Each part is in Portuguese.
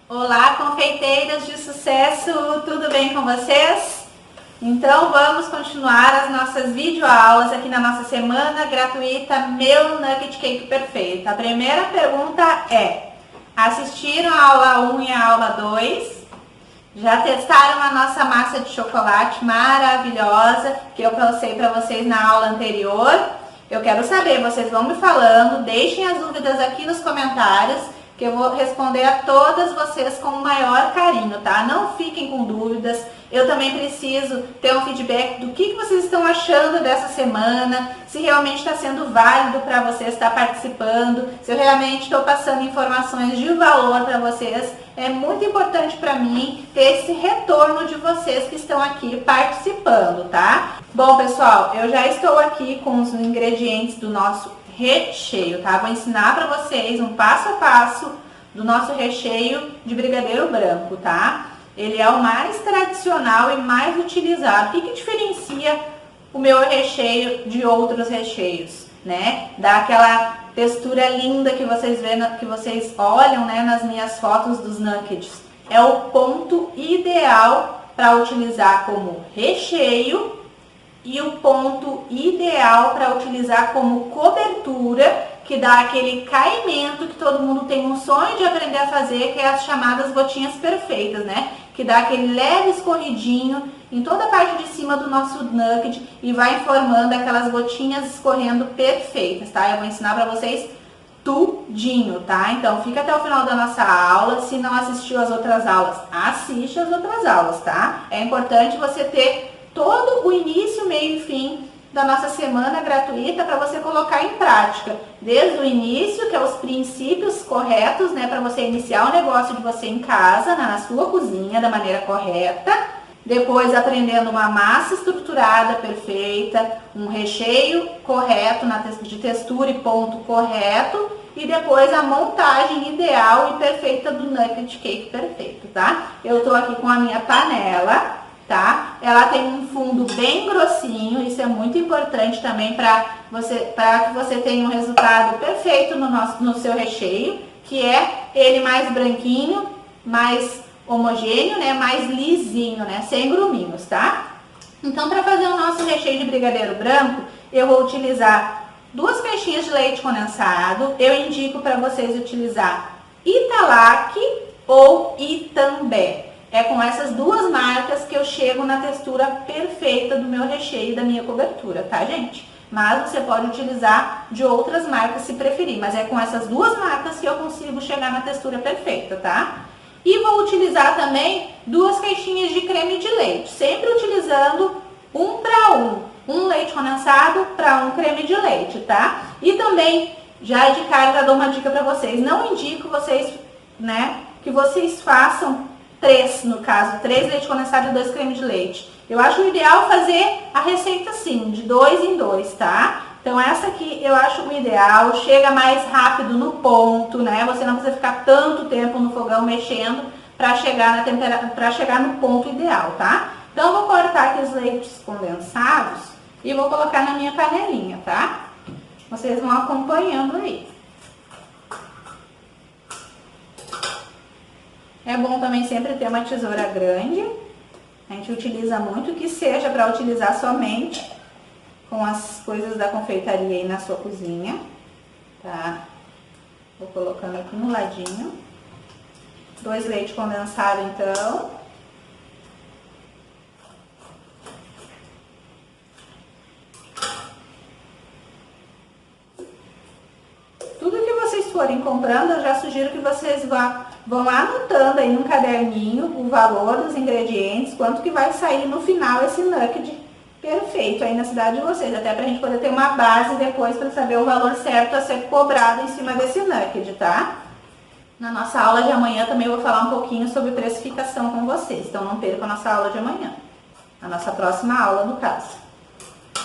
Olá, confeiteiras de sucesso, tudo bem com vocês? Então vamos continuar as nossas videoaulas aqui na nossa semana gratuita Meu Nugget Cake Perfeito. A primeira pergunta é: assistiram a aula 1 e a aula 2? Já testaram a nossa massa de chocolate maravilhosa que eu passei para vocês na aula anterior? Eu quero saber, vocês vão me falando, deixem as dúvidas aqui nos comentários, que eu vou responder a todas vocês com o maior carinho, tá? Não fiquem com dúvidas. Eu também preciso ter um feedback do que vocês estão achando dessa semana, se realmente está sendo válido para vocês estar participando, se eu realmente estou passando informações de valor para vocês. É muito importante para mim ter esse retorno de vocês que estão aqui participando, tá? Bom, pessoal, eu já estou aqui com os ingredientes do nosso recheio, tá? Vou ensinar para vocês um passo a passo do nosso recheio de brigadeiro branco, tá? Ele é o mais tradicional e mais utilizado. O que diferencia o meu recheio de outros recheios, né? Dá aquela textura linda que vocês vê, que vocês olham, né, nas minhas fotos dos nuggets. É o ponto ideal para utilizar como recheio e o ponto ideal para utilizar como cobertura, que dá aquele caimento que todo mundo tem um sonho de aprender a fazer, que é as chamadas gotinhas perfeitas, né? Que dá aquele leve escorridinho em toda a parte de cima do nosso nugget e vai formando aquelas gotinhas escorrendo perfeitas, tá? Eu vou ensinar para vocês tudinho, tá? Então fica até o final da nossa aula. Se não assistiu as outras aulas, assiste as outras aulas, tá? É importante você ter todo o início, meio e fim da nossa semana gratuita para você colocar em prática. Desde o início, que é os princípios corretos, né, para você iniciar o negócio de você em casa, na sua cozinha, da maneira correta. Depois aprendendo uma massa estruturada perfeita, um recheio correto, de textura e ponto correto. E depois a montagem ideal e perfeita do nugget cake perfeito, tá? Eu tô aqui com a minha panela, tá? Ela tem um fundo bem grossinho, isso é muito importante também para que você tenha um resultado perfeito no seu recheio, que é ele mais branquinho, mais homogêneo, né? Mais lisinho, né? Sem gruminhos, tá? Então, para fazer o nosso recheio de brigadeiro branco, eu vou utilizar 2 caixinhas de leite condensado. Eu indico para vocês utilizar Italac ou Itambé. É com essas 2 marcas que eu chego na textura perfeita do meu recheio e da minha cobertura, tá, gente? Mas você pode utilizar de outras marcas se preferir, mas é com essas 2 marcas que eu consigo chegar na textura perfeita, tá? E vou utilizar também 2 caixinhas de creme de leite, sempre utilizando 1 para 1, um leite condensado para 1 creme de leite, tá? E também, já de cara, já dou uma dica para vocês, não indico vocês, né, que vocês façam 3, no caso, 3 leite condensado e 2 creme de leite. Eu acho o ideal fazer a receita assim, de 2 em 2, tá? Então essa aqui eu acho o ideal, chega mais rápido no ponto, né? Você não precisa ficar tanto tempo no fogão mexendo para chegar no ponto ideal, tá? Então eu vou cortar aqui os leites condensados e vou colocar na minha panelinha, tá? Vocês vão acompanhando aí. É bom também sempre ter uma tesoura grande. A gente utiliza muito, que seja para utilizar somente com as coisas da confeitaria aí na sua cozinha, tá? Vou colocando aqui no ladinho. 2 leite condensado, então. Tudo que vocês forem comprando, eu já sugiro que vocês vão anotando aí num caderninho o valor dos ingredientes, quanto que vai sair no final esse nugget perfeito aí na cidade de vocês, até pra gente poder ter uma base depois para saber o valor certo a ser cobrado em cima desse nugget, tá? Na nossa aula de amanhã também eu vou falar um pouquinho sobre precificação com vocês, então não percam a nossa aula de amanhã, a nossa próxima aula no caso.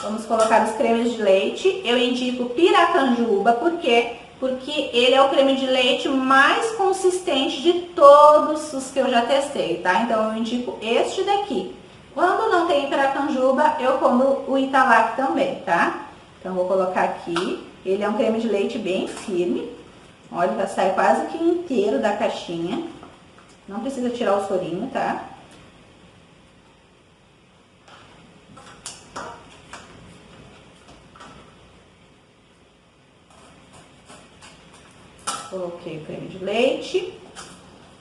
Vamos colocar os cremes de leite. Eu indico Piracanjuba, porque ele é o creme de leite mais consistente de todos os que eu já testei, tá? Então eu indico este daqui. Quando não tem Piracanjuba, eu como o Italac também, tá? Então vou colocar aqui. Ele é um creme de leite bem firme. Olha, já sai quase que inteiro da caixinha. Não precisa tirar o sorinho, tá? Coloquei o creme de leite.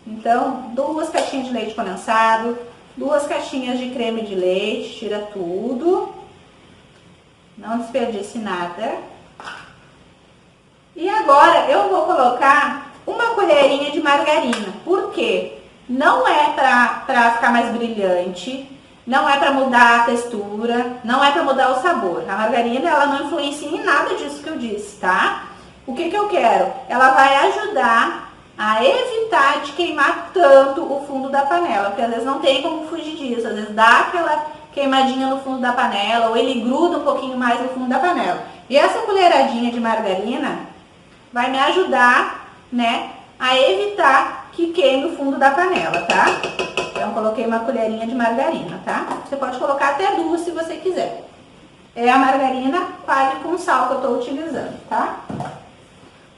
Então, 2 caixinhas de leite condensado, 2 caixinhas de creme de leite, tira tudo. Não desperdice nada. E agora eu vou colocar uma colherinha de margarina. Por quê? Não é pra ficar mais brilhante, não é pra mudar a textura, não é pra mudar o sabor. A margarina, ela não influencia em nada disso que eu disse, tá? O que eu quero? Ela vai ajudar a evitar de queimar tanto o fundo da panela, porque às vezes não tem como fugir disso, às vezes dá aquela queimadinha no fundo da panela, ou ele gruda um pouquinho mais no fundo da panela. E essa colheradinha de margarina vai me ajudar, né, a evitar que queime o fundo da panela, tá? Então, coloquei uma colherinha de margarina, tá? Você pode colocar até 2 se você quiser. É a margarina coalho com sal que eu tô utilizando, tá?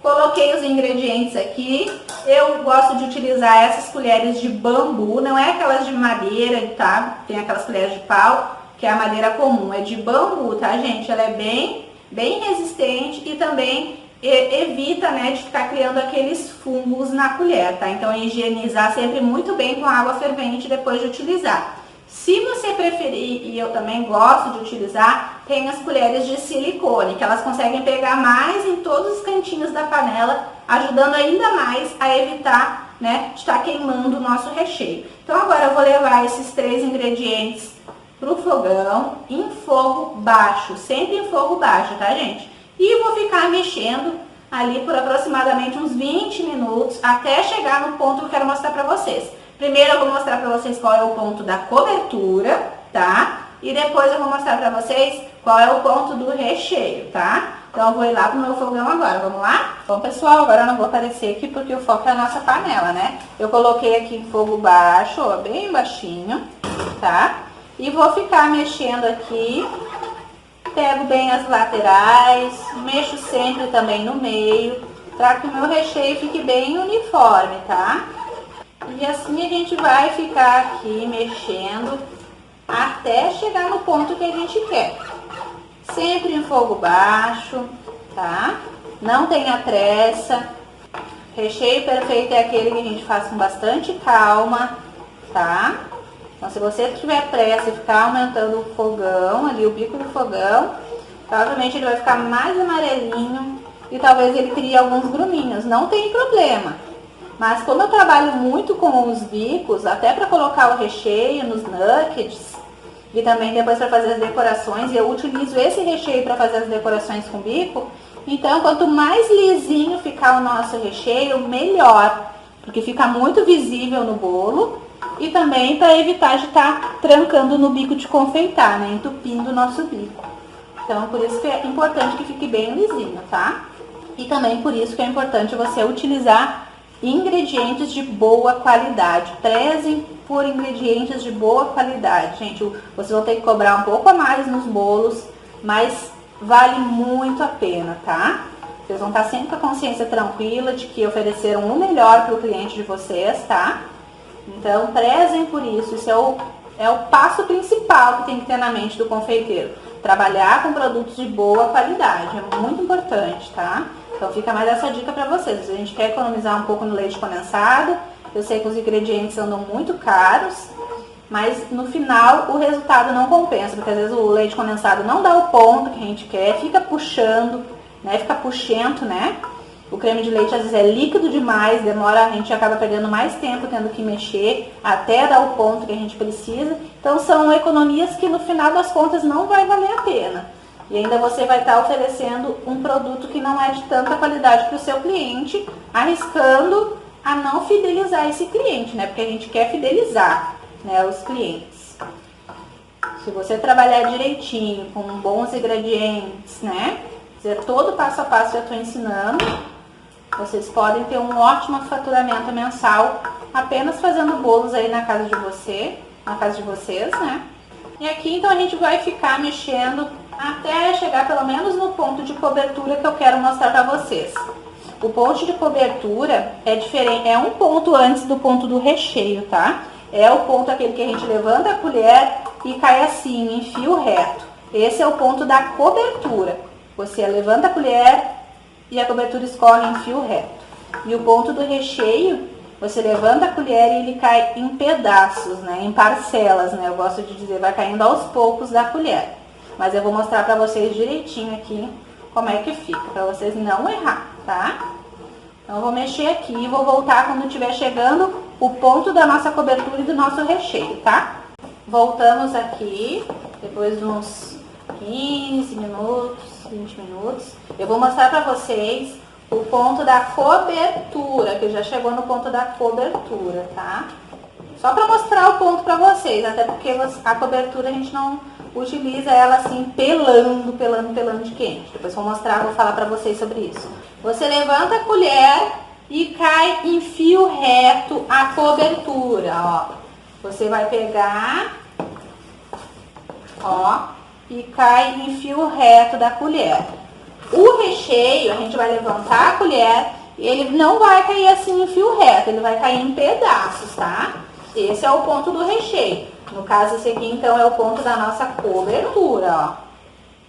Coloquei os ingredientes aqui. Eu gosto de utilizar essas colheres de bambu, não é aquelas de madeira, tá? Tem aquelas colheres de pau, que é a madeira comum, é de bambu, tá, gente? Ela é bem resistente e também evita, né, de ficar criando aqueles fungos na colher, tá? Então, higienizar sempre muito bem com água fervente depois de utilizar. Se você preferir, e eu também gosto de utilizar, tem as colheres de silicone, que elas conseguem pegar mais em todos os cantinhos da panela, ajudando ainda mais a evitar, né, de estar queimando o nosso recheio. Então agora eu vou levar esses 3 ingredientes pro fogão em fogo baixo, sempre em fogo baixo, tá, gente? E vou ficar mexendo ali por aproximadamente uns 20 minutos, até chegar no ponto que eu quero mostrar pra vocês. Primeiro eu vou mostrar pra vocês qual é o ponto da cobertura, tá? E depois eu vou mostrar pra vocês qual é o ponto do recheio, tá? Então eu vou ir lá pro meu fogão agora, vamos lá? Bom, pessoal, agora eu não vou aparecer aqui porque o foco é a nossa panela, né? Eu coloquei aqui em fogo baixo, ó, bem baixinho, tá? E vou ficar mexendo aqui, pego bem as laterais, mexo sempre também no meio, para que o meu recheio fique bem uniforme, tá? E assim a gente vai ficar aqui mexendo até chegar no ponto que a gente quer. Sempre em fogo baixo, tá? Não tenha pressa. Recheio perfeito é aquele que a gente faz com bastante calma, tá? Então, se você tiver pressa e ficar aumentando o fogão, ali o bico do fogão, provavelmente ele vai ficar mais amarelinho e talvez ele crie alguns gruminhos. Não tem problema. Mas como eu trabalho muito com os bicos, até para colocar o recheio nos nuggets e também depois para fazer as decorações, eu utilizo esse recheio para fazer as decorações com bico, então quanto mais lisinho ficar o nosso recheio, melhor, porque fica muito visível no bolo e também para evitar de estar trancando no bico de confeitar, né, entupindo o nosso bico. Então por isso que é importante que fique bem lisinho, tá? E também por isso que é importante você utilizar ingredientes de boa qualidade. Prezem por ingredientes de boa qualidade. Gente, vocês vão ter que cobrar um pouco a mais nos bolos, mas vale muito a pena, tá? Vocês vão estar sempre com a consciência tranquila de que ofereceram o melhor para o cliente de vocês, tá? Então, prezem por isso. Isso é o passo principal que tem que ter na mente do confeiteiro. Trabalhar com produtos de boa qualidade. É muito importante, tá? Então fica mais essa dica para vocês. Se a gente quer economizar um pouco no leite condensado, eu sei que os ingredientes andam muito caros, mas no final o resultado não compensa, porque às vezes o leite condensado não dá o ponto que a gente quer, fica puxando, né? Fica puxento, né? O creme de leite às vezes é líquido demais, demora, a gente acaba perdendo mais tempo tendo que mexer até dar o ponto que a gente precisa. Então são economias que no final das contas não vai valer a pena. E ainda você vai estar oferecendo um produto que não é de tanta qualidade para o seu cliente, arriscando a não fidelizar esse cliente, né? Porque a gente quer fidelizar, né, os clientes. Se você trabalhar direitinho, com bons ingredientes, né? Dizer todo passo a passo que eu estou ensinando, vocês podem ter um ótimo faturamento mensal apenas fazendo bolos aí na casa de vocês, né? E aqui então a gente vai ficar mexendo até chegar pelo menos no ponto de cobertura que eu quero mostrar para vocês. O ponto de cobertura é diferente, é um ponto antes do ponto do recheio, tá? É o ponto aquele que a gente levanta a colher e cai assim, em fio reto. Esse é o ponto da cobertura. Você levanta a colher e a cobertura escorre em fio reto. E o ponto do recheio, você levanta a colher e ele cai em pedaços, né? Em parcelas, né? Eu gosto de dizer, vai caindo aos poucos da colher. Mas eu vou mostrar pra vocês direitinho aqui como é que fica, pra vocês não errar, tá? Então eu vou mexer aqui e vou voltar quando estiver chegando o ponto da nossa cobertura e do nosso recheio, tá? Voltamos aqui, depois de uns 15 minutos, 20 minutos. Eu vou mostrar pra vocês o ponto da cobertura, que já chegou no ponto da cobertura, tá? Só pra mostrar o ponto pra vocês, até porque a cobertura a gente não utiliza ela assim pelando de quente. Depois vou mostrar, vou falar pra vocês sobre isso. Você levanta a colher e cai em fio reto a cobertura, ó. Você vai pegar, ó, e cai em fio reto da colher. O recheio, a gente vai levantar a colher e ele não vai cair assim em fio reto, ele vai cair em pedaços, tá? Esse é o ponto do recheio. No caso, esse aqui, então, é o ponto da nossa cobertura, ó.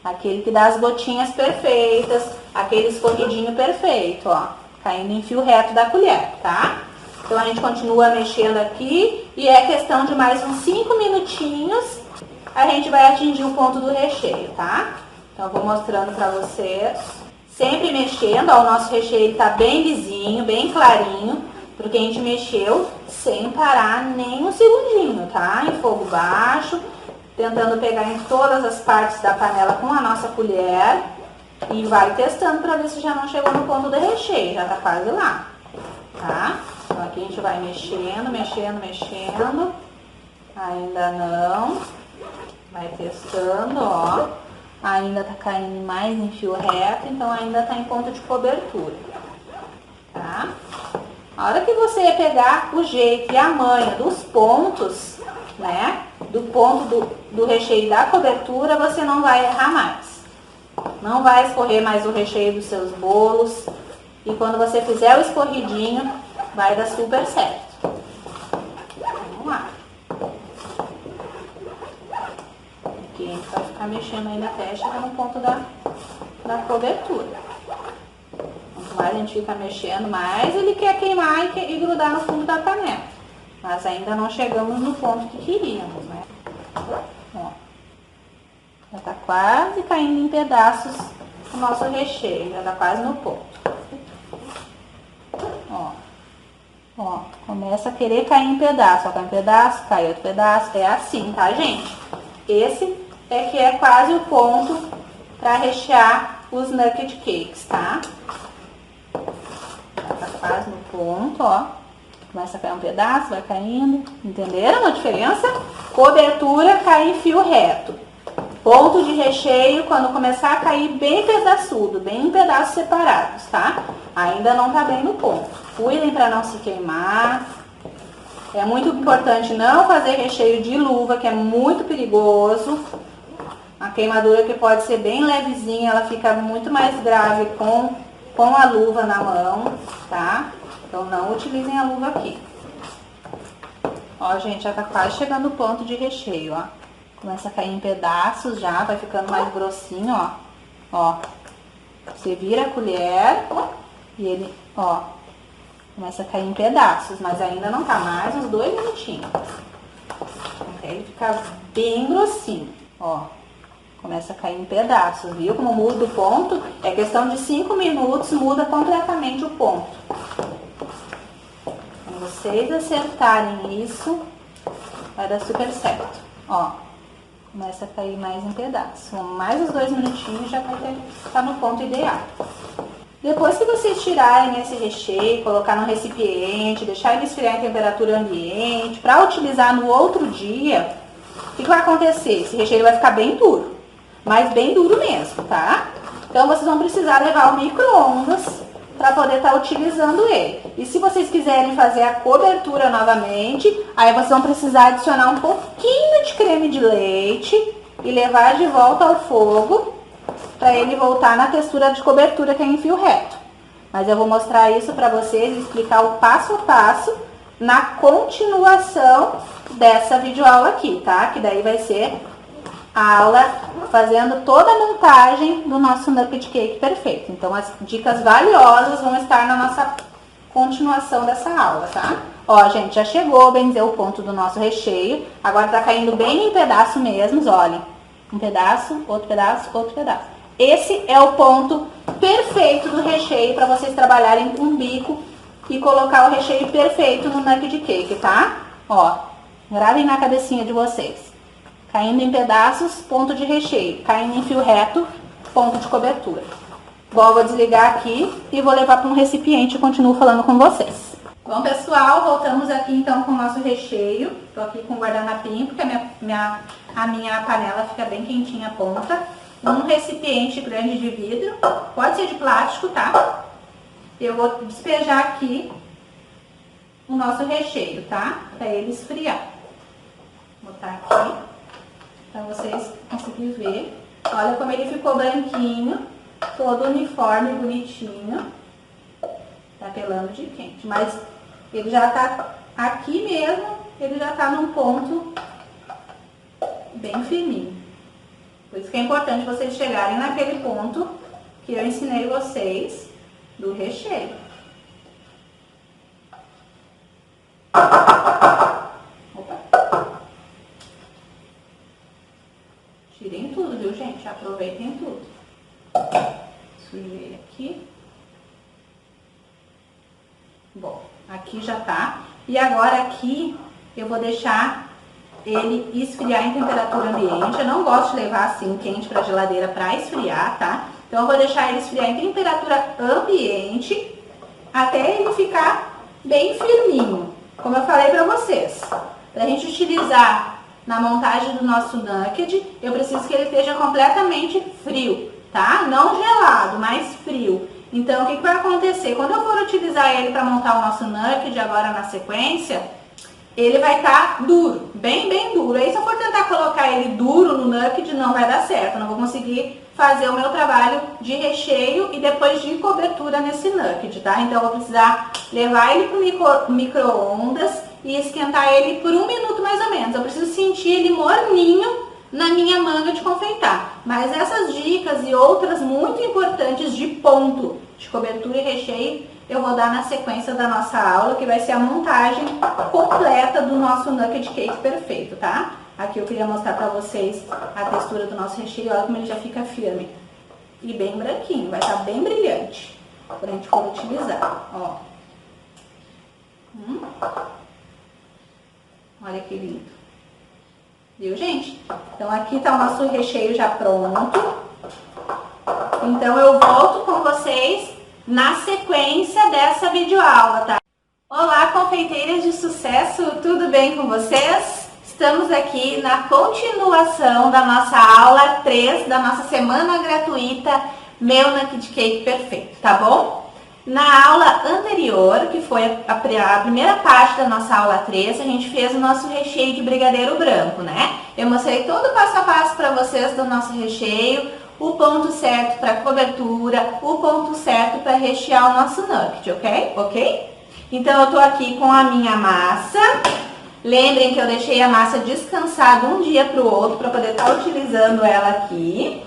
Aquele que dá as gotinhas perfeitas, aquele escorridinho perfeito, ó. Caindo em fio reto da colher, tá? Então, a gente continua mexendo aqui e é questão de mais uns 5 minutinhos, a gente vai atingir o ponto do recheio, tá? Então, eu vou mostrando pra vocês. Sempre mexendo, ó, o nosso recheio tá bem lisinho, bem clarinho, porque a gente mexeu sem parar nem um segundinho, tá? Em fogo baixo, tentando pegar em todas as partes da panela com a nossa colher. E vai testando pra ver se já não chegou no ponto do recheio, já tá quase lá, tá? Então, aqui a gente vai mexendo, mexendo, mexendo. Ainda não. Vai testando, ó. Ainda tá caindo mais em fio reto, então ainda tá em ponto de cobertura, tá? A hora que você pegar o jeito e a manha dos pontos, né? Do ponto do recheio da cobertura, você não vai errar mais. Não vai escorrer mais o recheio dos seus bolos. E quando você fizer o escorridinho, vai dar super certo. Vamos lá. Aqui a gente vai ficar mexendo ainda até chegar no ponto da cobertura. Quanto mais a gente fica mexendo, mais ele quer queimar e grudar no fundo da panela. Mas ainda não chegamos no ponto que queríamos, né? Ó, já tá quase caindo em pedaços o nosso recheio, já tá quase no ponto. Ó, começa a querer cair em pedaço, ó, cai um pedaço, cai outro pedaço, é assim, tá, gente? Esse é que é quase o ponto para rechear os nugget cakes, tá? Já tá quase no ponto, ó. Começa a cair um pedaço, vai caindo. Entenderam a diferença? Cobertura cai em fio reto. Ponto de recheio quando começar a cair bem pedaçudo, bem em pedaços separados, tá? Ainda não tá bem no ponto. Cuidem para não se queimar. É muito importante não fazer recheio de luva, que é muito perigoso. A queimadura que pode ser bem levezinha, ela fica muito mais grave com a luva na mão, tá? Então não utilizem a luva aqui. Ó, gente, já tá quase chegando no ponto de recheio, ó. Começa a cair em pedaços já, vai ficando mais grossinho, ó. Ó, você vira a colher e ele, ó, começa a cair em pedaços, mas ainda não tá, mais uns 2 minutinhos. Até ele ficar bem grossinho, ó. Começa a cair em pedaços, viu? Como muda o ponto, é questão de 5 minutos, muda completamente o ponto. Quando vocês acertarem isso, vai dar super certo. Ó, começa a cair mais em pedaços. Mais uns 2 minutinhos já vai estar no ponto ideal. Depois que vocês tirarem esse recheio, colocar no recipiente, deixar ele esfriar em temperatura ambiente, para utilizar no outro dia, o que vai acontecer? Esse recheio vai ficar bem duro, mas bem duro mesmo, tá? Então vocês vão precisar levar ao micro-ondas para poder estar utilizando ele. E se vocês quiserem fazer a cobertura novamente, aí vocês vão precisar adicionar um pouquinho de creme de leite e levar de volta ao fogo para ele voltar na textura de cobertura que é em fio reto. Mas eu vou mostrar isso para vocês e explicar o passo a passo na continuação dessa videoaula aqui, tá? Que daí vai ser a aula fazendo toda a montagem do nosso nugget cake perfeito. Então, as dicas valiosas vão estar na nossa continuação dessa aula, tá? Ó, gente, já chegou, bem dizer, o ponto do nosso recheio. Agora tá caindo bem em pedaço mesmo, olhem. Um pedaço, outro pedaço, outro pedaço. Esse é o ponto perfeito do recheio para vocês trabalharem com bico e colocar o recheio perfeito no nugget cake, tá? Ó, gravem na cabecinha de vocês. Caindo em pedaços, ponto de recheio. Caindo em fio reto, ponto de cobertura. Bom, vou desligar aqui e vou levar para um recipiente e continuo falando com vocês. Bom, pessoal, voltamos aqui então com o nosso recheio. Tô aqui com o guardanapinho, porque a minha panela fica bem quentinha a ponta. Um recipiente grande de vidro, pode ser de plástico, tá? Eu vou despejar aqui o nosso recheio, tá? Para ele esfriar. Vou botar aqui para vocês conseguirem ver. Olha como ele ficou branquinho, todo uniforme, bonitinho. Tá pelando de quente, mas ele já tá aqui mesmo, ele já tá num ponto bem firminho. Por isso que é importante vocês chegarem naquele ponto que eu ensinei vocês do recheio. Opa. Tirem tudo, viu, gente? Aproveitem tudo. Sujei aqui. Bom, aqui já tá. E agora aqui eu vou deixar ele esfriar em temperatura ambiente. Eu não gosto de levar assim quente para a geladeira para esfriar, tá? Então eu vou deixar ele esfriar em temperatura ambiente até ele ficar bem firminho. Como eu falei para vocês, para a gente utilizar na montagem do nosso nugget, eu preciso que ele esteja completamente frio, tá? Não gelado, mas frio. Então o que vai acontecer? Quando eu for utilizar ele para montar o nosso nugget agora na sequência, ele vai estar duro, bem duro. Aí se eu for tentar colocar ele duro no nugget, não vai dar certo. Não vou conseguir fazer o meu trabalho de recheio e depois de cobertura nesse nugget, tá? Então eu vou precisar levar ele pro micro-ondas e esquentar ele por 1 minuto mais ou menos. Eu preciso sentir ele morninho na minha manga de confeitar. Mas essas dicas e outras muito importantes de ponto de cobertura e recheio eu vou dar na sequência da nossa aula, que vai ser a montagem completa do nosso nugget cake perfeito, tá? Aqui eu queria mostrar pra vocês a textura do nosso recheio, olha como ele já fica firme. E bem branquinho, vai estar bem brilhante pra gente for utilizar, ó. Olha que lindo. Viu, gente? Então aqui tá o nosso recheio já pronto. Então eu volto com vocês na sequência dessa videoaula, tá? Olá, confeiteiras de sucesso, tudo bem com vocês? Estamos aqui na continuação da nossa aula 3 da nossa semana gratuita Meu Nugget Cake Perfeito, tá bom? Na aula anterior, que foi a primeira parte da nossa aula 3, a gente fez o nosso recheio de brigadeiro branco, né? Eu mostrei todo o passo a passo para vocês do nosso recheio, o ponto certo para cobertura, o ponto certo para rechear o nosso nugget, ok? Então eu tô aqui com a minha massa. Lembrem que eu deixei a massa descansar de um dia para o outro para poder estar utilizando ela aqui,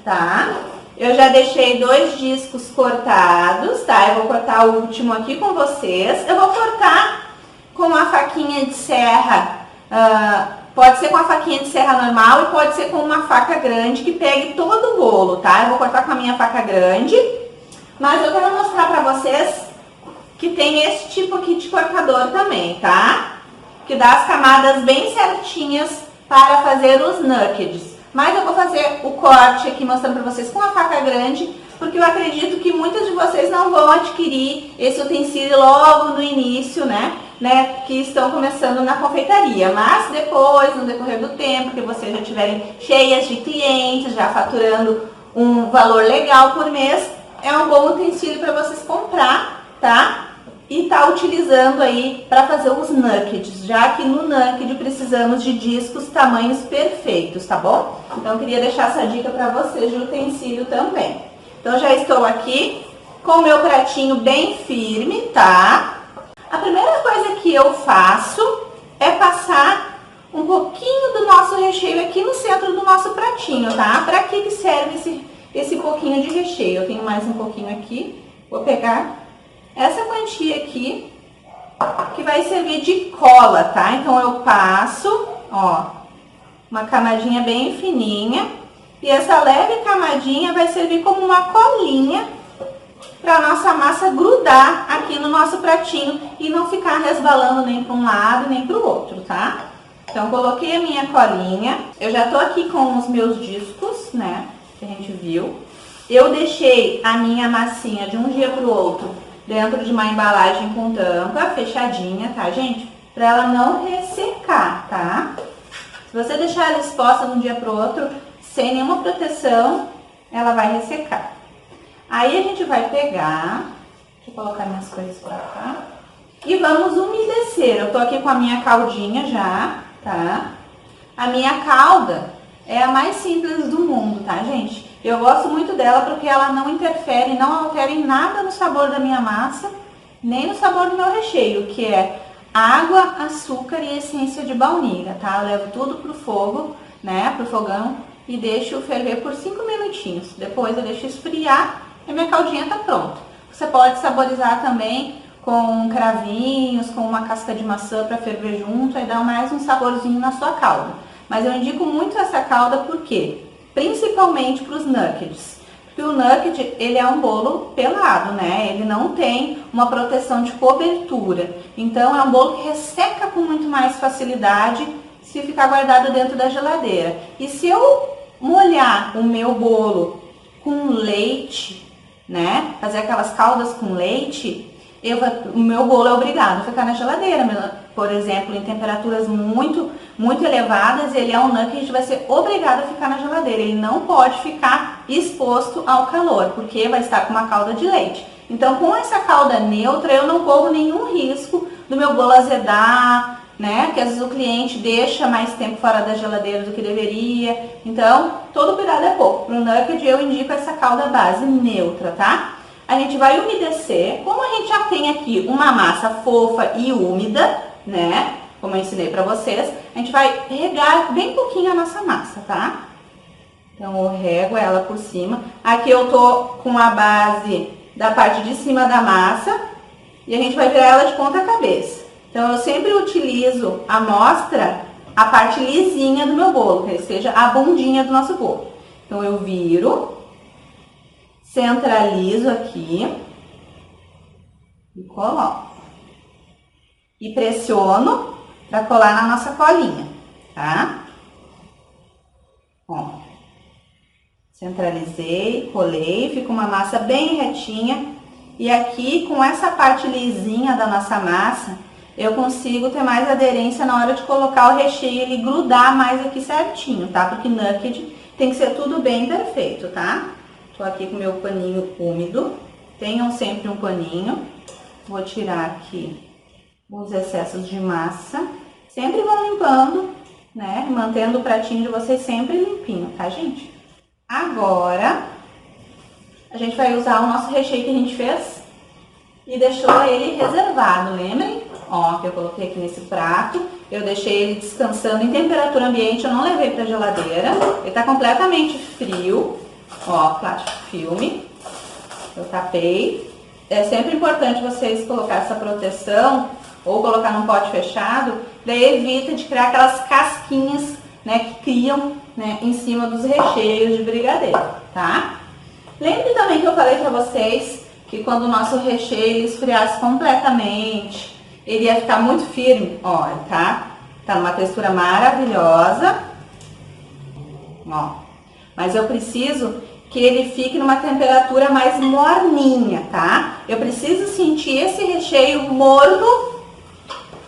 tá? Eu já deixei 2 discos cortados, tá? Eu vou cortar o último aqui com vocês. Eu vou cortar com a faquinha de serra, pode ser com a faquinha de serra normal e pode ser com uma faca grande que pegue todo o bolo, tá? Eu vou cortar com a minha faca grande, mas eu quero mostrar pra vocês que tem esse tipo aqui de cortador também, tá? Que dá as camadas bem certinhas para fazer os nuggets. Mas eu vou fazer o corte aqui mostrando pra vocês com a faca grande, porque eu acredito que muitos de vocês não vão adquirir esse utensílio logo no início, né? Que estão começando na confeitaria, mas depois, no decorrer do tempo, que vocês já estiverem cheias de clientes, já faturando um valor legal por mês, é um bom utensílio para vocês comprar, tá? E tá utilizando aí para fazer os nuggets, já que no nugget precisamos de discos tamanhos perfeitos, tá bom? Então eu queria deixar essa dica para vocês de utensílio também. Então já estou aqui com o meu pratinho bem firme, tá? A primeira coisa que eu faço é passar um pouquinho do nosso recheio aqui no centro do nosso pratinho, tá? Para que serve esse pouquinho de recheio? Eu tenho mais um pouquinho aqui. Vou pegar essa quantia aqui, que vai servir de cola, tá? Então eu passo, ó, uma camadinha bem fininha. E essa leve camadinha vai servir como uma colinha para nossa massa grudar aqui no nosso pratinho e não ficar resbalando nem para um lado nem para o outro, tá? Então, coloquei a minha colinha. Eu já tô aqui com os meus discos, né? Que a gente viu. Eu deixei a minha massinha de um dia para o outro dentro de uma embalagem com tampa, fechadinha, tá, gente? Para ela não ressecar, tá? Se você deixar ela exposta de um dia para o outro, sem nenhuma proteção, ela vai ressecar. Aí a gente vai pegar, deixa eu colocar minhas coisas pra cá, e vamos umedecer. Eu tô aqui com a minha caldinha já, tá? A minha calda é a mais simples do mundo, tá, gente? Eu gosto muito dela porque ela não interfere, não altera em nada no sabor da minha massa, nem no sabor do meu recheio, que é água, açúcar e essência de baunilha, tá? Eu levo tudo pro fogo, né, pro fogão, e deixo ferver por 5 minutinhos. Depois eu deixo esfriar e minha caldinha tá pronta. Você pode saborizar também com cravinhos, com uma casca de maçã para ferver junto, aí dá mais um saborzinho na sua calda. Mas eu indico muito essa calda porque, principalmente para os nuggets. Porque o nugget, ele é um bolo pelado, né? Ele não tem uma proteção de cobertura. Então é um bolo que resseca com muito mais facilidade se ficar guardado dentro da geladeira. E se eu molhar o meu bolo com leite, né? Fazer aquelas caldas com leite, o meu bolo é obrigado a ficar na geladeira. Por exemplo, em temperaturas muito elevadas, ele é um nugget que vai ser obrigado a ficar na geladeira. Ele não pode ficar exposto ao calor, porque vai estar com uma calda de leite. Então, com essa calda neutra, eu não corro nenhum risco do meu bolo azedar, né? Que às vezes o cliente deixa mais tempo fora da geladeira do que deveria. Então, todo cuidado é pouco. Para o nugget, eu indico essa calda base neutra, tá? A gente vai umedecer. Como a gente já tem aqui uma massa fofa e úmida, né? Como eu ensinei para vocês, a gente vai regar bem pouquinho a nossa massa, tá? Então, eu rego ela por cima. Aqui eu tô com a base da parte de cima da massa e a gente vai virar ela de ponta cabeça. Então, eu sempre utilizo a amostra, a parte lisinha do meu bolo, que seja a bundinha do nosso bolo. Então, eu viro, centralizo aqui e coloco. E pressiono para colar na nossa colinha, tá? Ó, centralizei, colei, fica uma massa bem retinha. E aqui, com essa parte lisinha da nossa massa, eu consigo ter mais aderência na hora de colocar o recheio e ele grudar mais aqui certinho, tá? Porque nugget tem que ser tudo bem perfeito, tá? Tô aqui com meu paninho úmido. Tenham sempre um paninho. Vou tirar aqui os excessos de massa. Sempre vão limpando, né? Mantendo o pratinho de vocês sempre limpinho, tá, gente? Agora, a gente vai usar o nosso recheio que a gente fez e deixou ele reservado, lembrem? Ó, que eu coloquei aqui nesse prato. Eu deixei ele descansando em temperatura ambiente, eu não levei pra geladeira. Ele tá completamente frio. Ó, plástico filme. Eu tapei. É sempre importante vocês colocar essa proteção ou colocar num pote fechado, daí evita de criar aquelas casquinhas, né, que criam, né, em cima dos recheios de brigadeiro, tá? Lembre também que eu falei pra vocês que quando o nosso recheio esfriasse completamente, ele ia ficar muito firme. Ó, tá numa textura maravilhosa. Ó, mas eu preciso que ele fique numa temperatura mais morninha, tá? Eu preciso sentir esse recheio morno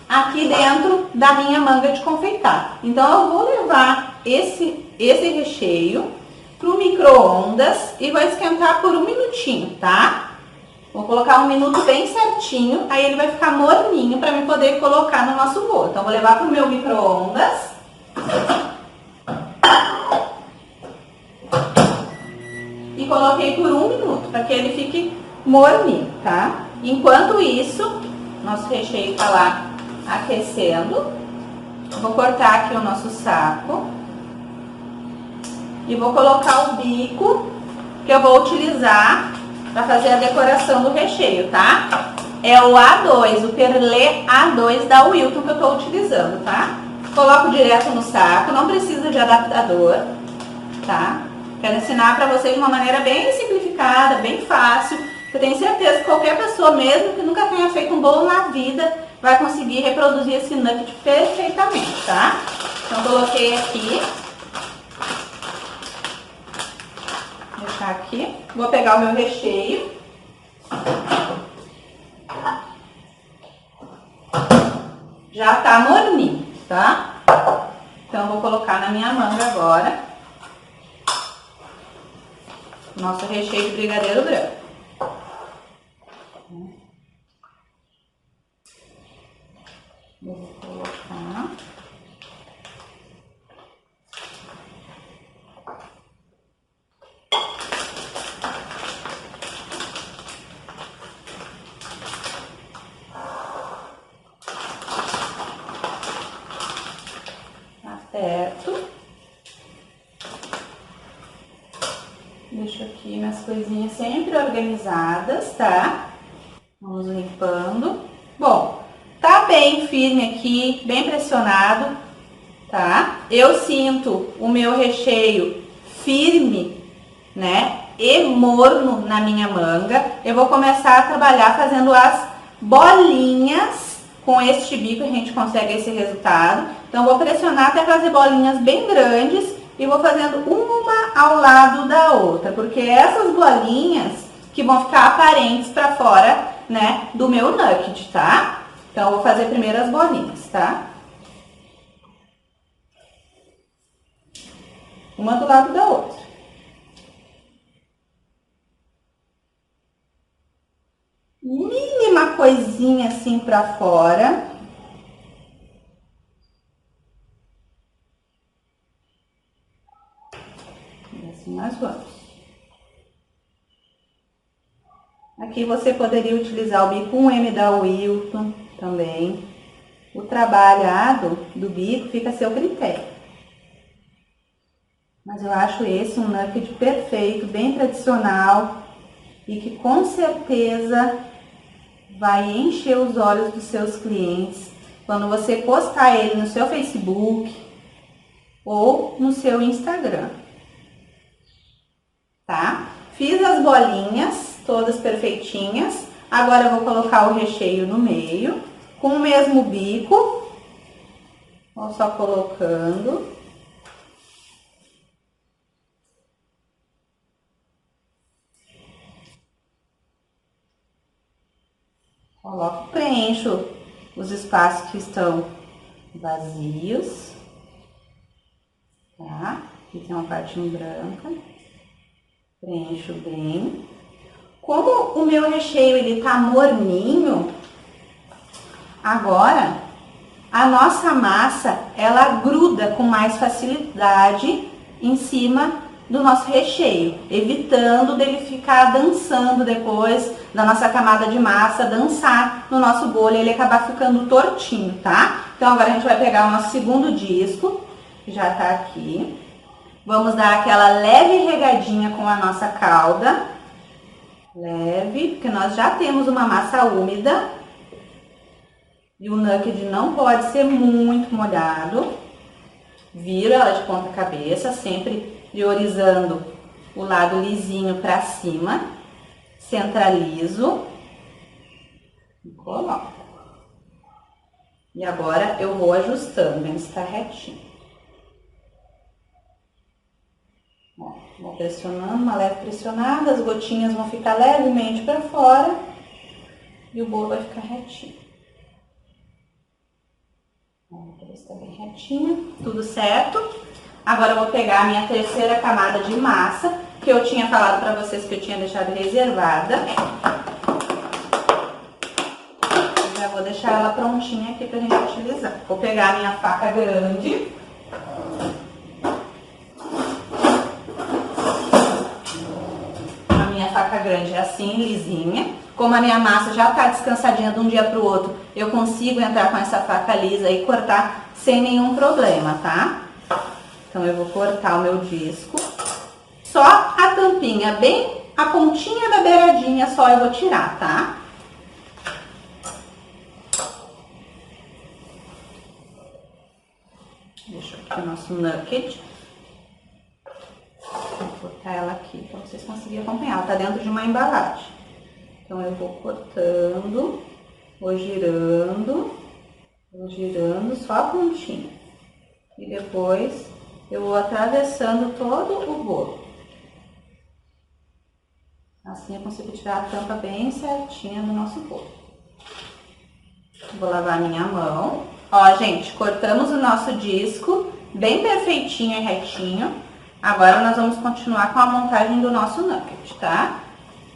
aqui dentro da minha manga de confeitar. Então, eu vou levar esse recheio pro micro-ondas e vou esquentar por 1 minutinho, tá? Vou colocar 1 minuto bem certinho, aí ele vai ficar morninho para eu poder colocar no nosso bolo. Então, vou levar pro meu micro-ondas. E coloquei por 1 minuto, para que ele fique morninho, tá? Enquanto isso, nosso recheio tá lá aquecendo. Vou cortar aqui o nosso saco. E vou colocar o bico que eu vou utilizar para fazer a decoração do recheio, tá? É o A2, o Perlé A2 da Wilton que eu tô utilizando, tá? Coloco direto no saco, não precisa de adaptador, tá? Quero ensinar para vocês de uma maneira bem simplificada, bem fácil. Eu tenho certeza que qualquer pessoa, mesmo que nunca tenha feito um bolo na vida, vai conseguir reproduzir esse nugget perfeitamente, tá? Então, coloquei aqui. Vou deixar aqui. Vou pegar o meu recheio. Já tá morninho, tá? Então, vou colocar na minha manga agora nosso recheio de brigadeiro branco. Vou colocar. Aperto. Deixo aqui minhas coisinhas sempre organizadas, tá? Vamos limpando. Bom, tá bem firme aqui, bem pressionado, tá? Eu sinto o meu recheio firme, né? E morno na minha manga. Eu vou começar a trabalhar fazendo as bolinhas. Com este bico a gente consegue esse resultado. Então, vou pressionar até fazer bolinhas bem grandes e vou fazendo uma ao lado da outra, porque essas bolinhas que vão ficar aparentes para fora, né, do meu nugget, tá? Então, eu vou fazer primeiro as bolinhas, tá? Uma do lado da outra. Mínima coisinha assim para fora. E assim nós vamos. Aqui você poderia utilizar o bico 1M da Wilton também. O trabalhado do bico fica a seu critério. Mas eu acho esse um nugget perfeito, bem tradicional e que com certeza vai encher os olhos dos seus clientes quando você postar ele no seu Facebook ou no seu Instagram, tá? Fiz as bolinhas, todas perfeitinhas. Agora eu vou colocar o recheio no meio, com o mesmo bico. Vou só colocando. Coloco, preencho os espaços que estão vazios, tá? Aqui tem uma partinha branca. Preencho bem. Como o meu recheio ele tá morninho, agora a nossa massa ela gruda com mais facilidade em cima do nosso recheio, evitando dele ficar dançando depois da nossa camada de massa, dançar no nosso bolo e ele acabar ficando tortinho, tá? Então agora a gente vai pegar o nosso segundo disco, que já tá aqui. Vamos dar aquela leve regadinha com a nossa calda. Leve, porque nós já temos uma massa úmida. E o nugget não pode ser muito molhado. Viro ela de ponta cabeça, sempre priorizando o lado lisinho para cima. Centralizo. E coloco. E agora eu vou ajustando, vendo se está retinho. Ó, vou pressionando, uma leve pressionada, as gotinhas vão ficar levemente para fora e o bolo vai ficar retinho. Vamos ver se está bem retinho, tudo certo. Agora eu vou pegar a minha terceira camada de massa, que eu tinha falado para vocês que eu tinha deixado reservada. Já vou deixar ela prontinha aqui pra gente utilizar. Vou pegar a minha faca grande. A minha faca grande assim, lisinha. Como a minha massa já tá descansadinha de um dia pro outro, eu consigo entrar com essa faca lisa e cortar sem nenhum problema, tá? Então eu vou cortar o meu disco. Só a tampinha, bem a pontinha da beiradinha só eu vou tirar, tá? Deixa aqui o nosso nugget. Vou botar ela aqui para vocês conseguirem acompanhar. Ela tá dentro de uma embalagem. Então eu vou cortando, vou girando só a pontinha. E depois eu vou atravessando todo o bolo. Assim eu consigo tirar a tampa bem certinha do nosso bolo. Vou lavar a minha mão. Ó, gente, cortamos o nosso disco bem perfeitinho e retinho. Agora nós vamos continuar com a montagem do nosso nugget, tá?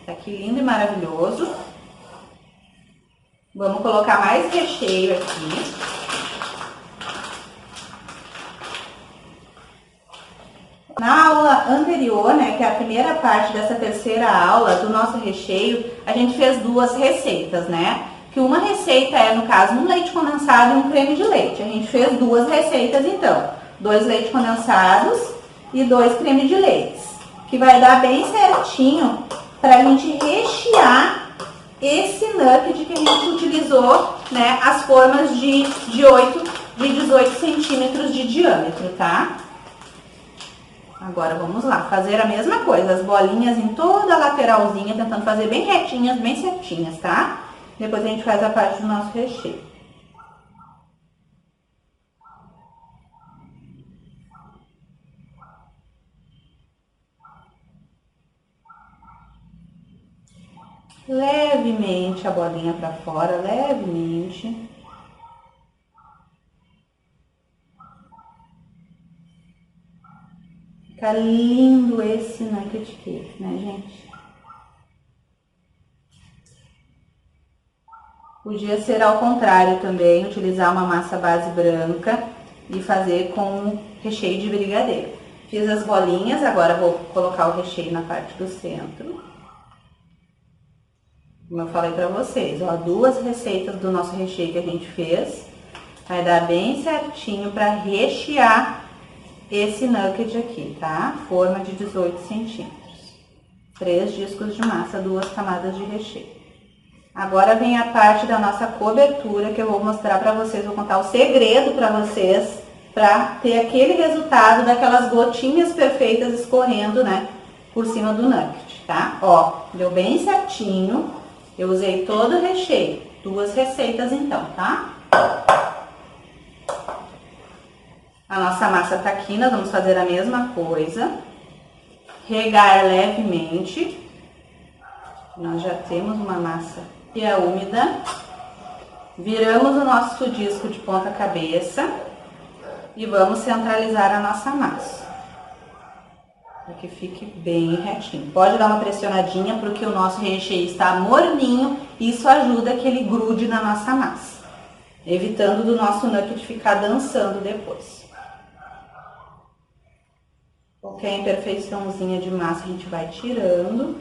Tá aqui lindo e maravilhoso. Vamos colocar mais recheio aqui. Na aula anterior, né, que é a primeira parte dessa terceira aula do nosso recheio, a gente fez duas receitas, né? Que uma receita é, no caso, um leite condensado e um creme de leite. A gente fez duas receitas, então. 2 leites condensados e 2 creme de leite. Que vai dar bem certinho pra gente rechear esse nugget que a gente utilizou, né? As formas de 18 centímetros de diâmetro, tá? Agora vamos lá, fazer a mesma coisa, as bolinhas em toda a lateralzinha, tentando fazer bem retinhas, bem certinhas, tá? Depois a gente faz a parte do nosso recheio. Levemente a bolinha pra fora, levemente. Fica lindo esse nugget cake, né, gente? Podia ser ao contrário também, utilizar uma massa base branca e fazer com recheio de brigadeiro. Fiz as bolinhas, agora vou colocar o recheio na parte do centro. Como eu falei pra vocês, ó, 2 receitas do nosso recheio que a gente fez. Vai dar bem certinho pra rechear esse nugget aqui, tá? Forma de 18 centímetros. 3 discos de massa, 2 camadas de recheio. Agora vem a parte da nossa cobertura que eu vou mostrar pra vocês, vou contar o segredo pra vocês, pra ter aquele resultado daquelas gotinhas perfeitas escorrendo, né, por cima do nugget, tá? Ó, deu bem certinho, eu usei todo o recheio, 2 receitas então, tá? A nossa massa tá aqui, nós vamos fazer a mesma coisa. Regar levemente. Nós já temos uma massa que é úmida. Viramos o nosso disco de ponta cabeça. E vamos centralizar a nossa massa. Para que fique bem retinho. Pode dar uma pressionadinha porque o nosso recheio está morninho. Isso ajuda que ele grude na nossa massa. Evitando do nosso nugget ficar dançando depois. Qualquer imperfeiçãozinha de massa a gente vai tirando.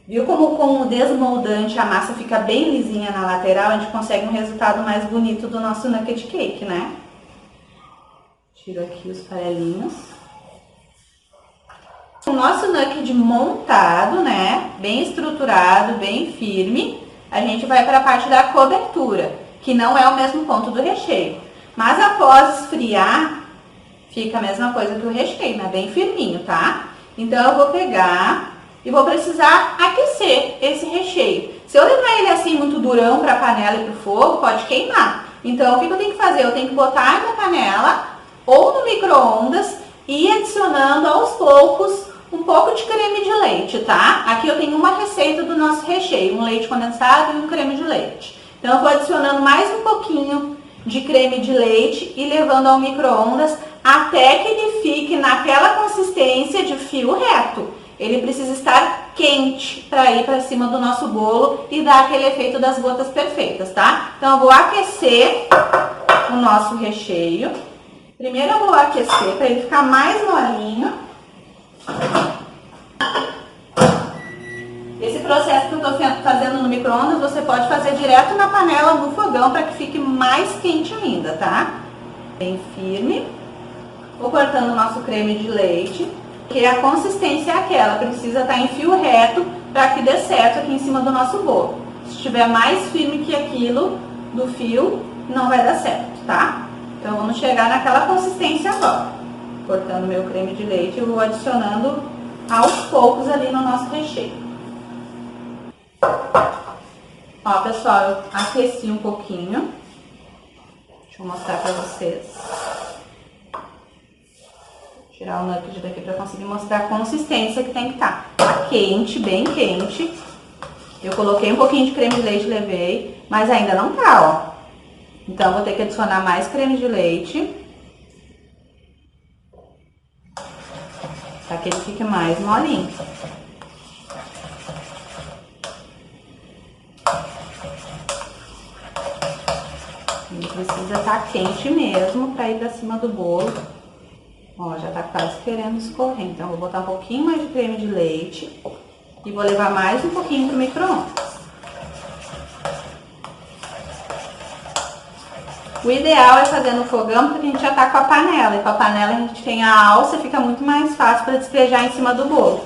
Viu como com o desmoldante a massa fica bem lisinha na lateral? A gente consegue um resultado mais bonito do nosso nugget cake, né? Tiro aqui os farelinhos. O nosso nugget montado, né? Bem estruturado, bem firme. A gente vai para a parte da cobertura, que não é o mesmo ponto do recheio. Mas após esfriar, fica a mesma coisa que o recheio, né? Bem firminho, tá? Então eu vou pegar e vou precisar aquecer esse recheio. Se eu levar ele assim muito durão para a panela e para o fogo, pode queimar. Então o que eu tenho que fazer? Eu tenho que botar na panela ou no micro-ondas e ir adicionando aos poucos um pouco de creme de leite, tá? Aqui eu tenho uma receita do nosso recheio, um leite condensado e um creme de leite. Então eu vou adicionando mais um pouquinho de creme de leite e levando ao micro-ondas até que ele fique naquela consistência de fio reto. Ele precisa estar quente para ir para cima do nosso bolo e dar aquele efeito das gotas perfeitas, tá? Então eu vou aquecer o nosso recheio. Primeiro eu vou aquecer para ele ficar mais molinho. processo que eu estou fazendo no micro-ondas, você pode fazer direto na panela no fogão para que fique mais quente ainda, tá? Bem firme. Vou cortando o nosso creme de leite, que a consistência é aquela, precisa estar em fio reto para que dê certo aqui em cima do nosso bolo. Se estiver mais firme que aquilo do fio, não vai dar certo, tá? Então vamos chegar naquela consistência agora. Cortando meu creme de leite, eu vou adicionando aos poucos ali no nosso recheio. Ó, pessoal, eu aqueci um pouquinho. Deixa eu mostrar pra vocês. Vou tirar o nugget daqui pra conseguir mostrar a consistência que tem que estar. Tá quente, bem quente. Eu coloquei um pouquinho de creme de leite, levei, mas ainda não tá, ó. Então, vou ter que adicionar mais creme de leite. Para que ele fique mais molinho. Ele precisa estar quente mesmo para ir para cima do bolo. Ó, já tá quase querendo escorrer. Então, eu vou botar um pouquinho mais de creme de leite e vou levar mais um pouquinho pro micro-ondas. O ideal é fazer no fogão porque a gente já tá com a panela. E com a panela a gente tem a alça e fica muito mais fácil para despejar em cima do bolo.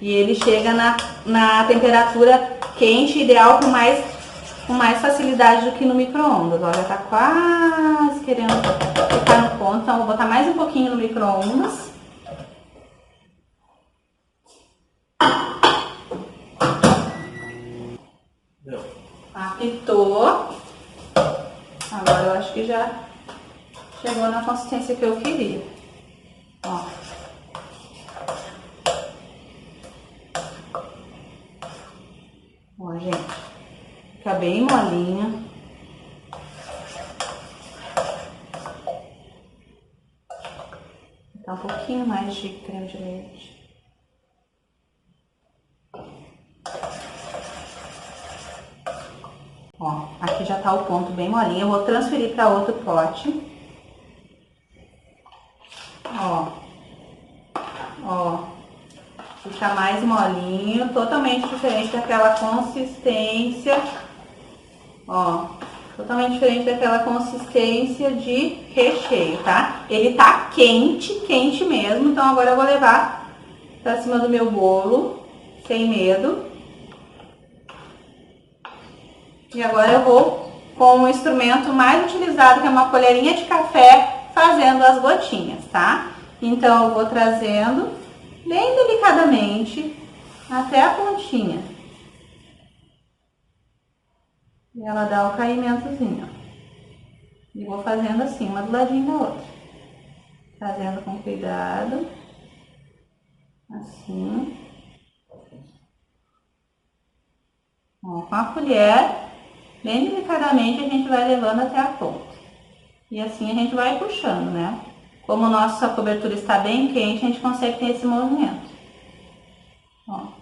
E ele chega na temperatura quente, ideal, com mais facilidade do que no micro-ondas. Ó, já tá quase querendo ficar no ponto. Então, eu vou botar mais um pouquinho no micro-ondas. Apitou. Agora eu acho que já chegou na consistência que eu queria. Ó. Ó, gente. Fica bem molinha. Vou botar um pouquinho mais de creme de leite. Ó, aqui já tá o ponto bem molinho. Eu vou transferir para outro pote. Ó. Ó. Fica mais molinho, totalmente diferente daquela consistência. Ó. Totalmente diferente daquela consistência de recheio, tá? Ele tá quente, quente mesmo. Então agora eu vou levar pra cima do meu bolo, sem medo. E agora eu vou com o instrumento mais utilizado, que é uma colherinha de café, fazendo as gotinhas, tá? Então eu vou trazendo bem delicadamente até a pontinha. E ela dá o caimentozinho. E vou fazendo assim, uma do ladinho da outra. Fazendo com cuidado. Assim. Ó, com a colher, bem delicadamente, a gente vai levando até a ponta. E assim a gente vai puxando, né? Como nossa cobertura está bem quente, a gente consegue ter esse movimento. Ó.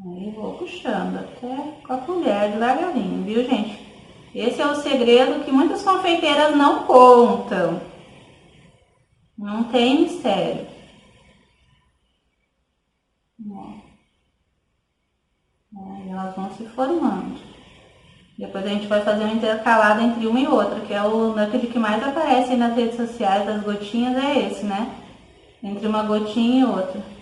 Aí vou puxando até com a colher devagarinho, viu, gente? Esse é o segredo que muitas confeiteiras não contam. Não tem mistério. Ó. Aí elas vão se formando. Depois a gente vai fazer um intercalado entre uma e outra, que é o nugget que mais aparece aí nas redes sociais das gotinhas, é esse, né? Entre uma gotinha e outra.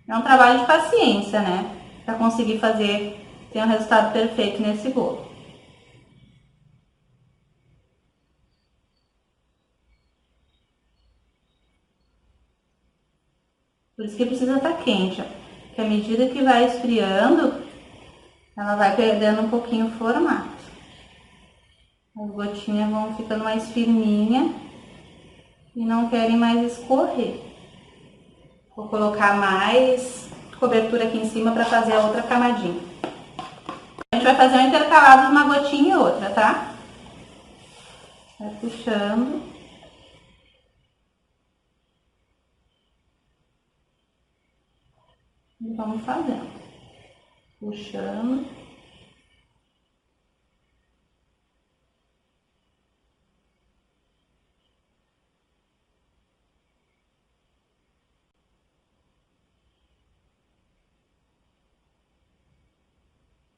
É um trabalho de paciência, né? Para conseguir ter um resultado perfeito nesse bolo. Por isso que precisa estar quente, ó. Porque à medida que vai esfriando, ela vai perdendo um pouquinho o formato. As gotinhas vão ficando mais firminhas e não querem mais escorrer. Vou colocar mais cobertura aqui em cima para fazer a outra camadinha. A gente vai fazer um intercalado de uma gotinha e outra, tá? Vai puxando. E vamos fazendo. Puxando.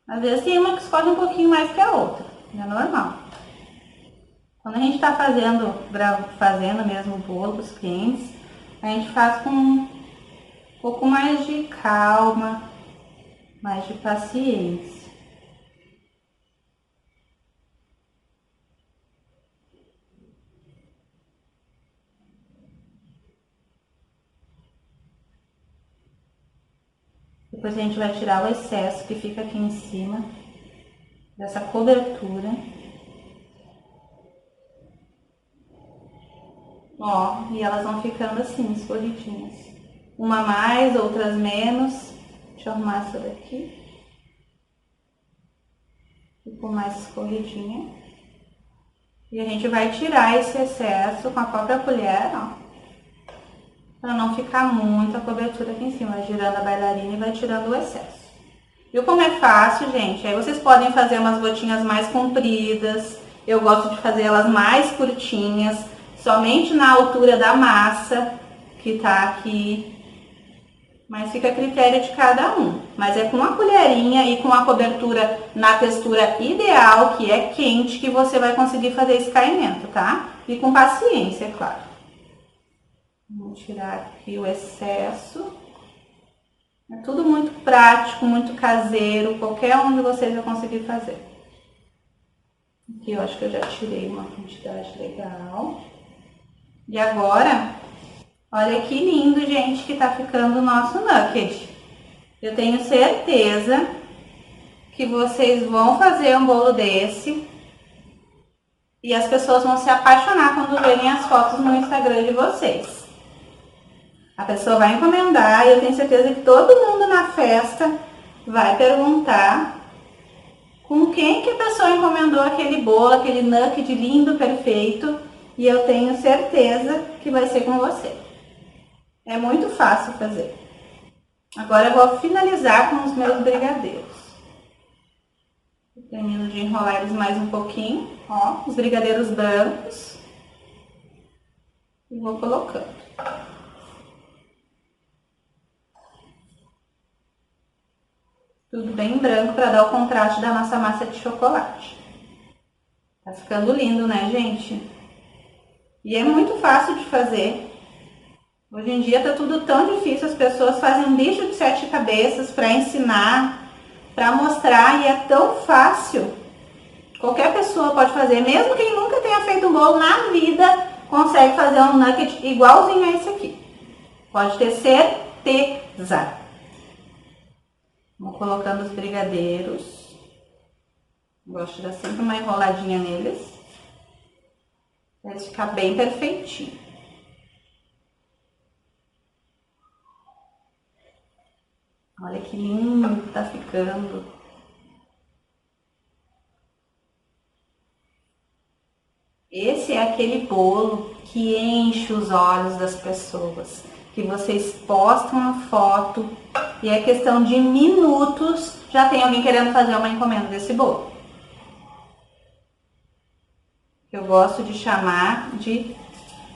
Às vezes tem uma que escorre um pouquinho mais que a outra, é normal. Quando a gente está fazendo mesmo o bolo para os clientes, a gente faz com um pouco mais de calma, mais de paciência. Depois a gente vai tirar o excesso que fica aqui em cima dessa cobertura. Ó, e elas vão ficando assim, escorridinhas. Uma mais, outras menos. Deixa eu arrumar essa daqui. Ficou mais escorridinha. E a gente vai tirar esse excesso com a própria colher, ó. Pra não ficar muita cobertura aqui em cima. Vai girando a bailarina e vai tirando o excesso. Viu como é fácil, gente? Aí vocês podem fazer umas gotinhas mais compridas. Eu gosto de fazer elas mais curtinhas, somente na altura da massa que tá aqui. Mas fica a critério de cada um. Mas é com a colherinha e com a cobertura na textura ideal, que é quente, que você vai conseguir fazer esse caimento, tá? E com paciência, é claro. Vamos tirar aqui o excesso. É tudo muito prático, muito caseiro, qualquer um de vocês vai conseguir fazer. Aqui eu acho que eu já tirei uma quantidade legal. E agora, olha que lindo, gente, que tá ficando o nosso nugget. Eu tenho certeza que vocês vão fazer um bolo desse e as pessoas vão se apaixonar quando verem as fotos no Instagram de vocês. A pessoa vai encomendar e eu tenho certeza que todo mundo na festa vai perguntar com quem que a pessoa encomendou aquele bolo, aquele nugget lindo, perfeito. E eu tenho certeza que vai ser com você. É muito fácil fazer. Agora eu vou finalizar com os meus brigadeiros. Eu termino de enrolar eles mais um pouquinho. Ó, os brigadeiros brancos. E vou colocando. Tudo bem branco para dar o contraste da nossa massa de chocolate. Tá ficando lindo, né, gente? E é muito fácil de fazer. Hoje em dia tá tudo tão difícil, as pessoas fazem um bicho de 7 cabeças para ensinar, para mostrar, e é tão fácil. Qualquer pessoa pode fazer, mesmo quem nunca tenha feito um bolo na vida, consegue fazer um nugget igualzinho a esse aqui. Pode ter certeza. Vou colocando os brigadeiros. Gosto de dar sempre uma enroladinha neles. Pra eles ficar bem perfeitinho. Olha que lindo que tá ficando. Esse é aquele bolo que enche os olhos das pessoas. Que vocês postam a foto e é questão de minutos, já tem alguém querendo fazer uma encomenda desse bolo. Eu gosto de chamar de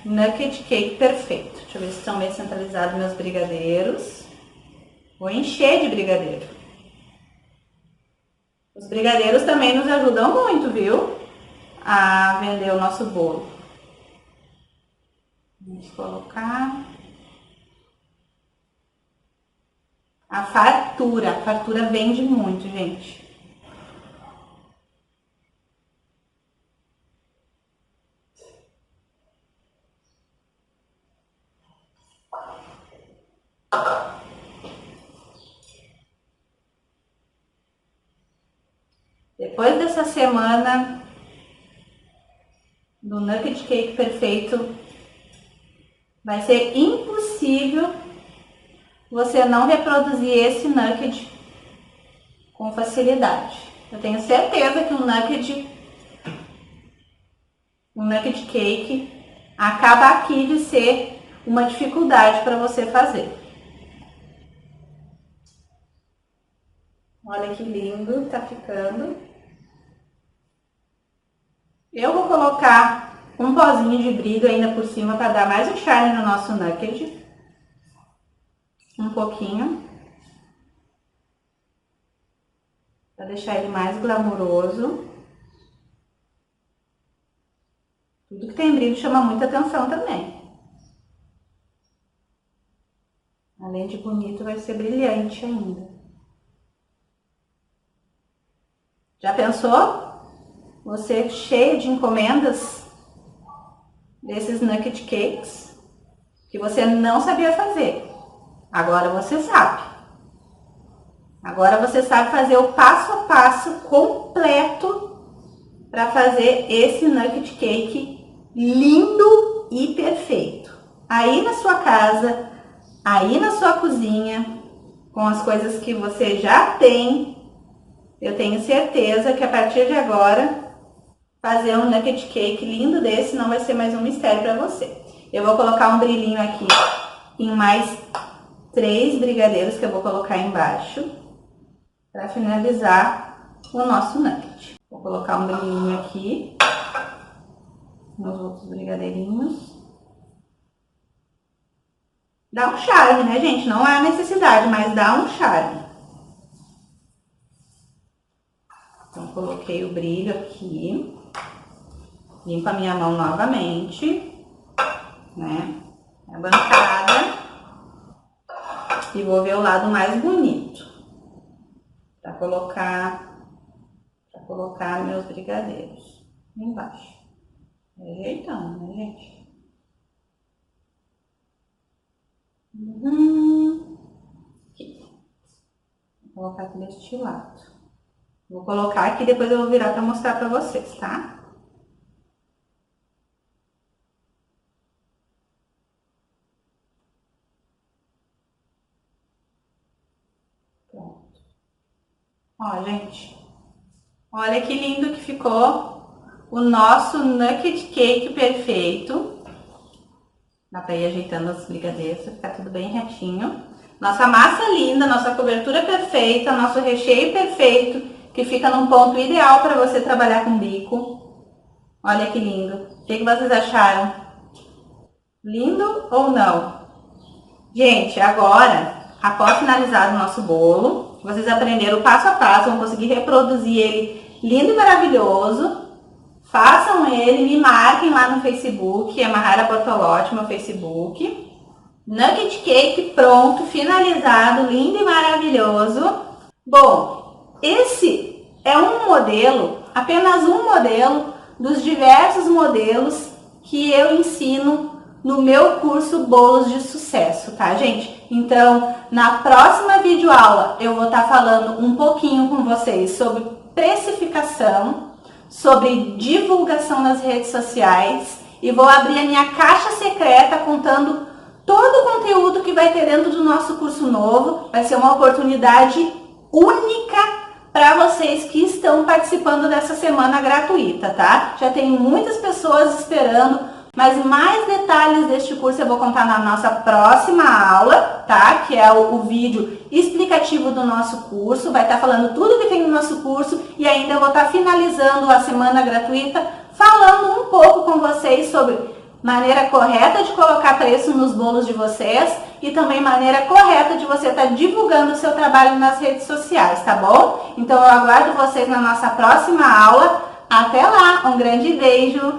nugget cake perfeito. Deixa eu ver se estão bem centralizados meus brigadeiros. Vou encher de brigadeiro. Os brigadeiros também nos ajudam muito, viu? A vender o nosso bolo. Vamos colocar a fartura vende muito, gente. Depois dessa semana do nugget cake perfeito, vai ser impossível você não reproduzir esse nugget com facilidade. Eu tenho certeza que um nugget cake acaba aqui de ser uma dificuldade para você fazer. Olha que lindo tá ficando. Eu vou colocar um pozinho de brilho ainda por cima para dar mais um charme no nosso nugget. Um pouquinho. para deixar ele mais glamouroso. Tudo que tem brilho chama muita atenção também. Além de bonito, vai ser brilhante ainda. Já pensou? Você cheio de encomendas desses nugget cakes que você não sabia fazer. Agora você sabe. Agora você sabe fazer o passo a passo completo para fazer esse nugget cake lindo e perfeito. Aí na sua casa, aí na sua cozinha, com as coisas que você já tem, eu tenho certeza que a partir de agora, fazer um nugget cake lindo desse não vai ser mais um mistério para você. Eu vou colocar um brilhinho aqui em mais 3 brigadeiros que eu vou colocar embaixo para finalizar o nosso nugget. Vou colocar um brilhinho aqui nos outros brigadeirinhos. Dá um charme, né, gente? Não há necessidade, mas dá um charme. Então, coloquei o brilho aqui. Limpo a minha mão novamente, né? A bancada. E vou ver o lado mais bonito. Para colocar meus brigadeiros embaixo. Ajeitando, né, gente? Aqui. Vou colocar aqui deste lado. Vou colocar aqui, depois eu vou virar para mostrar para vocês, tá? Pronto. Ó, gente. Olha que lindo que ficou o nosso nugget cake perfeito. Dá para ir ajeitando os brigadeiros para ficar tudo bem retinho. Nossa massa linda, nossa cobertura perfeita, nosso recheio perfeito, que fica num ponto ideal para você trabalhar com bico. Olha que lindo. O que vocês acharam? Lindo ou não? Gente, agora, após finalizar o nosso bolo, vocês aprenderam o passo a passo, vão conseguir reproduzir ele lindo e maravilhoso. Façam ele, me marquem lá no Facebook, é Mahara Bortolotti, meu Facebook. Nugget cake pronto, finalizado, lindo e maravilhoso. Bom, esse é um modelo, apenas um modelo dos diversos modelos que eu ensino no meu curso Bolos de Sucesso, tá, gente? Então, na próxima videoaula eu vou estar falando um pouquinho com vocês sobre precificação, sobre divulgação nas redes sociais e vou abrir a minha caixa secreta contando todo o conteúdo que vai ter dentro do nosso curso novo. Vai ser uma oportunidade única para vocês que estão participando dessa semana gratuita, tá? Já tem muitas pessoas esperando, mas mais detalhes deste curso eu vou contar na nossa próxima aula, tá? Que é o vídeo explicativo do nosso curso. Vai estar falando tudo que tem no nosso curso e ainda eu vou estar finalizando a semana gratuita falando um pouco com vocês sobre maneira correta de colocar preço nos bolos de vocês e também maneira correta de você estar divulgando o seu trabalho nas redes sociais, tá bom? Então eu aguardo vocês na nossa próxima aula. Até lá, um grande beijo!